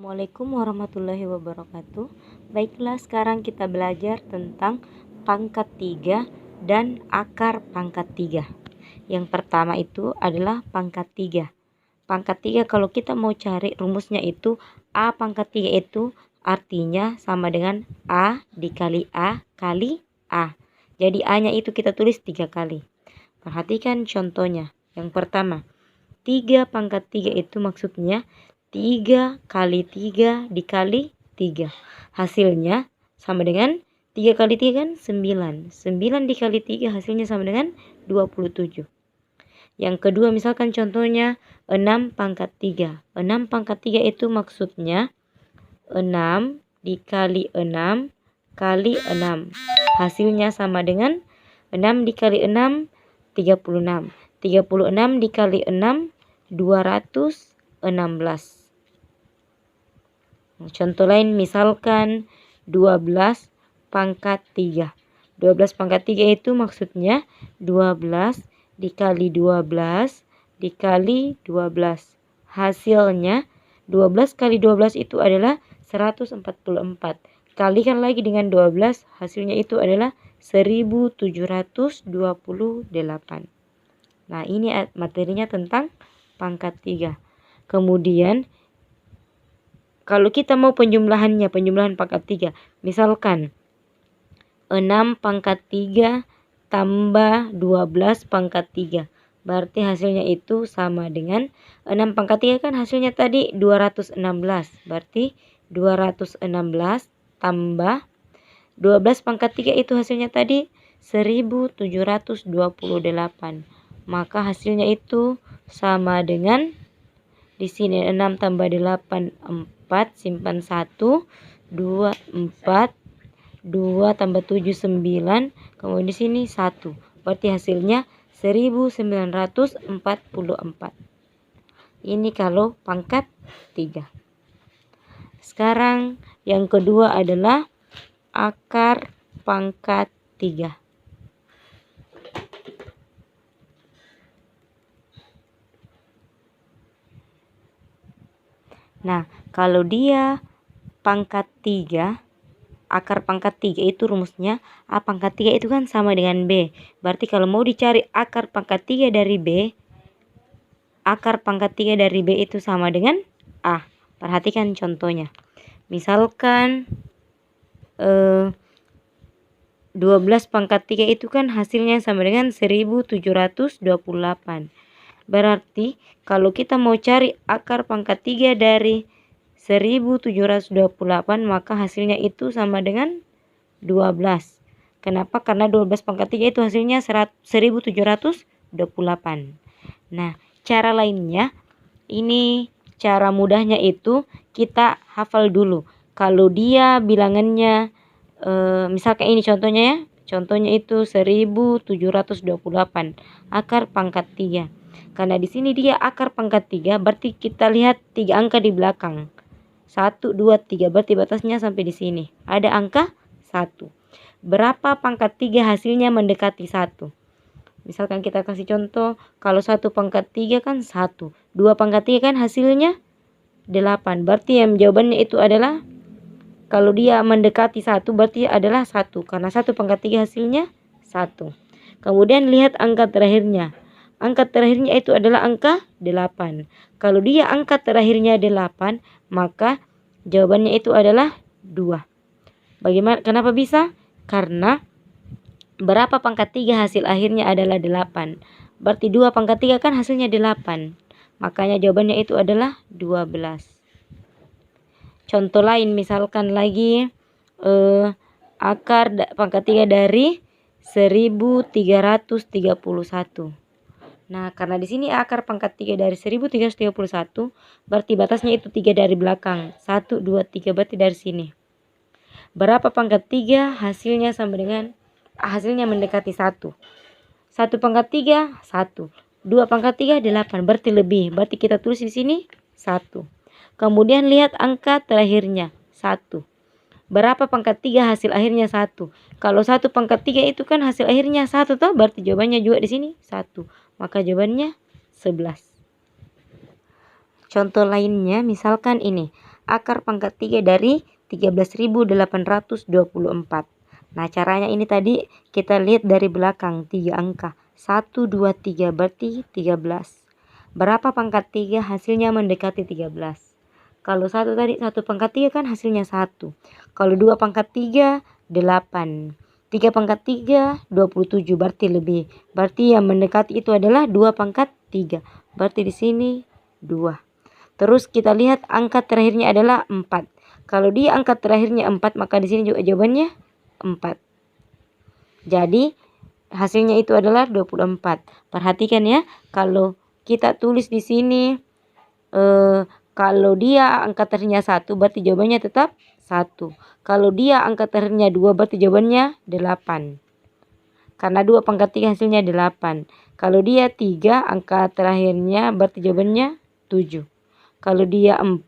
Assalamualaikum warahmatullahi wabarakatuh. Baiklah, sekarang kita belajar tentang pangkat 3 dan akar pangkat 3. Yang pertama itu adalah pangkat 3. Pangkat 3 kalau kita mau cari rumusnya itu A pangkat 3 itu artinya sama dengan A dikali A kali A. Jadi A-nya itu kita tulis 3 kali. Perhatikan contohnya. Yang pertama, 3 pangkat 3 itu maksudnya 3 kali 3 dikali 3. Hasilnya sama dengan 3 kali 3 kan 9. 9 dikali 3 hasilnya sama dengan 27. Yang kedua misalkan contohnya 6 pangkat 3. 6 pangkat 3 itu maksudnya 6 dikali 6 kali 6. Hasilnya sama dengan 6 dikali 6 36. 36 dikali 6 216. Contoh lain misalkan 12 pangkat 3. 12 pangkat 3 itu maksudnya 12 dikali 12 dikali 12. Hasilnya 12 kali 12 itu adalah 144. Kalikan lagi dengan 12, hasilnya itu adalah 1728. Nah, ini materinya tentang pangkat 3. Kemudian kalau kita mau penjumlahan pangkat 3, misalkan 6 pangkat 3 tambah 12 pangkat 3. Berarti hasilnya itu sama dengan 6 pangkat 3 kan hasilnya tadi 216. Berarti 216 tambah 12 pangkat 3 itu hasilnya tadi 1728. Maka hasilnya itu sama dengan di sini 6 tambah 8 4, simpan 1, 2 4, 2 tambah 7 9, kemudian di sini 1. Berarti hasilnya 1944. Ini kalau pangkat 3. Sekarang yang kedua adalah akar pangkat 3. Nah, kalau dia pangkat 3, akar pangkat 3 itu rumusnya A pangkat 3 itu kan sama dengan B. Berarti kalau mau dicari akar pangkat 3 dari B, akar pangkat 3 dari B itu sama dengan A. Perhatikan contohnya. Misalkan 12 pangkat 3 itu kan hasilnya sama dengan 1728. Berarti kalau kita mau cari akar pangkat 3 dari 1728 maka hasilnya itu sama dengan 12. Kenapa? Karena 12 pangkat 3 itu hasilnya 1728. Nah, cara lainnya ini cara mudahnya itu kita hafal dulu. Kalau dia bilangannya misalkan ini contohnya ya. Contohnya itu 1728 akar pangkat 3. Karena di sini dia akar pangkat 3, berarti kita lihat 3 angka di belakang. 1, 2, 3, berarti batasnya sampai di sini. Ada angka 1. Berapa pangkat 3 hasilnya mendekati 1? Misalkan kita kasih contoh, kalau 1 pangkat 3 kan 1. 2 pangkat 3 kan hasilnya 8. Berarti yang jawabannya itu adalah, kalau dia mendekati 1 berarti adalah 1. Karena 1 pangkat 3 hasilnya 1. Kemudian lihat angka terakhirnya. Angka terakhirnya itu adalah angka 8. Kalau dia angka terakhirnya 8, maka jawabannya itu adalah 2. Bagaimana? Kenapa bisa? Karena berapa pangkat 3 hasil akhirnya adalah 8. Berarti 2 pangkat 3 kan hasilnya 8. Makanya jawabannya itu adalah 12. Contoh lain misalkan lagi akar pangkat 3 dari 1331. Nah, karena di sini akar pangkat 3 dari 1331, berarti batasnya itu 3 dari belakang. 1, 2, 3, berarti dari sini. Berapa pangkat 3 hasilnya sama dengan, hasilnya mendekati 1. 1 pangkat 3, 1. 2 pangkat 3, 8, berarti lebih. Berarti kita tulis di sini 1. Kemudian lihat angka terakhirnya, 1. Berapa pangkat 3 hasil akhirnya 1. Kalau 1 pangkat 3 itu kan hasil akhirnya 1 toh, berarti jawabannya juga di sini 1. Maka jawabannya 11. Contoh lainnya misalkan ini, akar pangkat 3 dari 13.824. Nah, caranya ini tadi kita lihat dari belakang 3 angka. 1, 2, 3 berarti 13. Berapa pangkat 3? Hasilnya mendekati 13. Kalau 1 tadi 1 pangkat 3 kan hasilnya 1. Kalau 2 pangkat 3 8. 3 pangkat 3 27 berarti lebih. Berarti yang mendekati itu adalah 2 pangkat 3. Berarti di sini 2. Terus kita lihat angka terakhirnya adalah 4. Kalau dia angka terakhirnya 4, maka di sini juga jawabannya 4. Jadi hasilnya itu adalah 24. Perhatikan ya, kalau kita tulis di sini kalau dia angka terakhirnya 1 berarti jawabannya tetap 1. Kalau dia angka terakhirnya 2 berarti jawabannya 8. Karena 2 pangkat 3 hasilnya 8. Kalau dia 3 angka terakhirnya berarti jawabannya 7. Kalau dia 4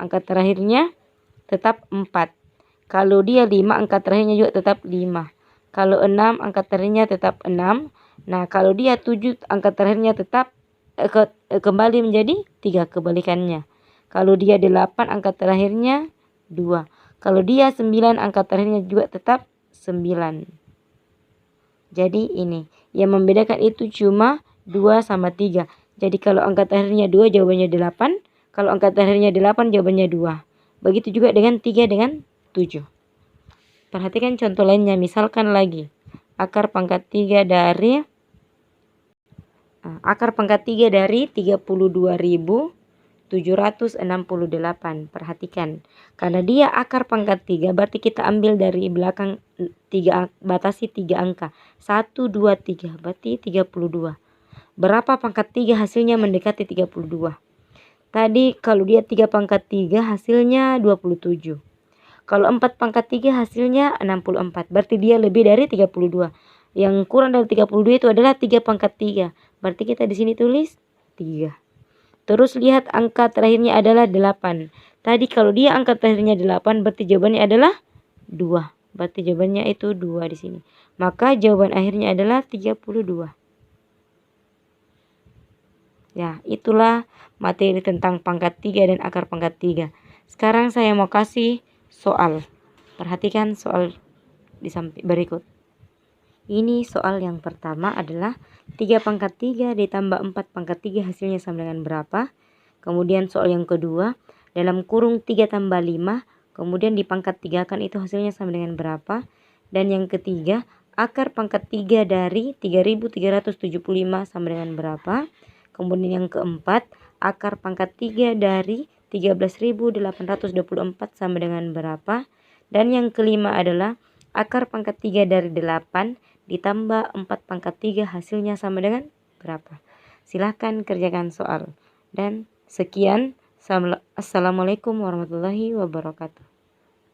angka terakhirnya tetap 4. Kalau dia 5 angka terakhirnya juga tetap 5. Kalau 6 angka terakhirnya tetap 6. Nah, kalau dia 7 angka terakhirnya tetap kembali menjadi 3, kebalikannya. Kalau dia 8 angka terakhirnya 2. Kalau dia 9 angka terakhirnya juga tetap 9. Jadi ini yang membedakan itu cuma 2 sama 3. Jadi kalau angka terakhirnya 2 jawabannya 8. Kalau angka terakhirnya 8 jawabannya 2. Begitu juga dengan 3 dengan 7. Perhatikan contoh lainnya, misalkan lagi akar pangkat 3 dari 32.768. Perhatikan, karena dia akar pangkat 3 berarti kita ambil dari belakang 3, batasi 3 angka. 1, 2, 3 berarti 32. Berapa pangkat 3 hasilnya mendekati 32. Tadi kalau dia 3 pangkat 3 hasilnya 27. Kalau 4 pangkat 3 hasilnya 64. Berarti dia lebih dari 32. Yang kurang dari 32 itu adalah 3 pangkat 3. Berarti kita di sini tulis 3. Terus lihat angka terakhirnya adalah 8. Tadi kalau dia angka terakhirnya 8 berarti jawabannya adalah 2. Berarti jawabannya itu 2 di sini. Maka jawaban akhirnya adalah 32. Ya, itulah materi tentang pangkat 3 dan akar pangkat 3. Sekarang saya mau kasih soal. Perhatikan soal di samping berikut. Ini soal yang pertama adalah 3 pangkat 3 ditambah 4 pangkat 3 hasilnya sama dengan berapa? Kemudian soal yang kedua, dalam kurung 3 tambah 5, kemudian dipangkat 3 kan itu hasilnya sama dengan berapa? Dan yang ketiga, akar pangkat 3 dari 3.375 sama dengan berapa? Kemudian yang keempat, akar pangkat 3 dari 13.824 sama dengan berapa? Dan yang kelima adalah akar pangkat 3 dari 8 ditambah 4 pangkat 3 hasilnya sama dengan berapa? Silahkan kerjakan soal. Dan sekian. Assalamualaikum warahmatullahi wabarakatuh.